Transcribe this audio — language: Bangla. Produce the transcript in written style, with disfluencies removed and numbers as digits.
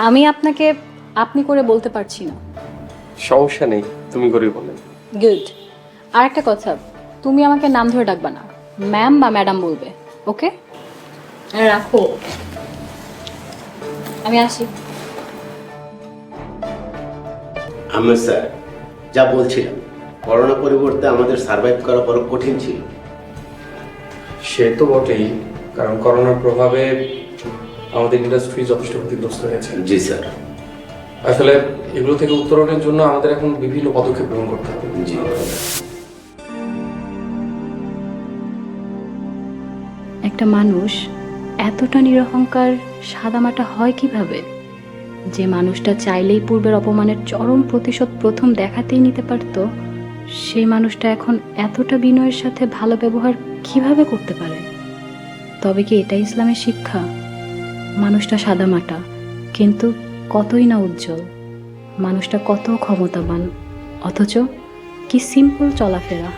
আমি আপনাকে আপনি করে বলতে পারছি না। সমস্যা নেই, তুমি করেই বলেন। গুড। আর একটা কথা, তুমি আমাকে নাম ধরে ডাকবা না, ম্যাম বা ম্যাডাম বলবে, ওকে? রাখো, আমি আসি। আমরা স্যার যা বলছিলাম, করোনা পরিবর্তে আমাদের সার্ভাইভ করা বড় কঠিন ছিল। সে তো বটেই, কারণ করোনার প্রভাবে আমাদের ইন্ডাস্ট্রি যথেষ্ট ক্ষতিগ্রস্ত হয়েছে। জি স্যার। আসলে এগুলো থেকে উত্তরণের জন্য আমাদের এখন বিভিন্ন পদক্ষেপ গ্রহণ করতে হবে। জি। একটা মানুষ এতটা নিরহংকার সাদামাটা হয় কিভাবে? যে মানুষটা চাইলেই পূর্বের অপমানের চরম প্রতিশোধ প্রথম দেখাতেই নিতে পারত, সেই মানুষটা এখন এতটা বিনয়ের সাথে ভালো ব্যবহার কিভাবে করতে পারে? তবে কি এটাই ইসলামের শিক্ষা? মানুষটা সাদামাটা, কিন্তু কতই না উজ্জ্বল। মানুষটা কত ক্ষমতাবান, অথচ কি সিম্পল চলাফেরা।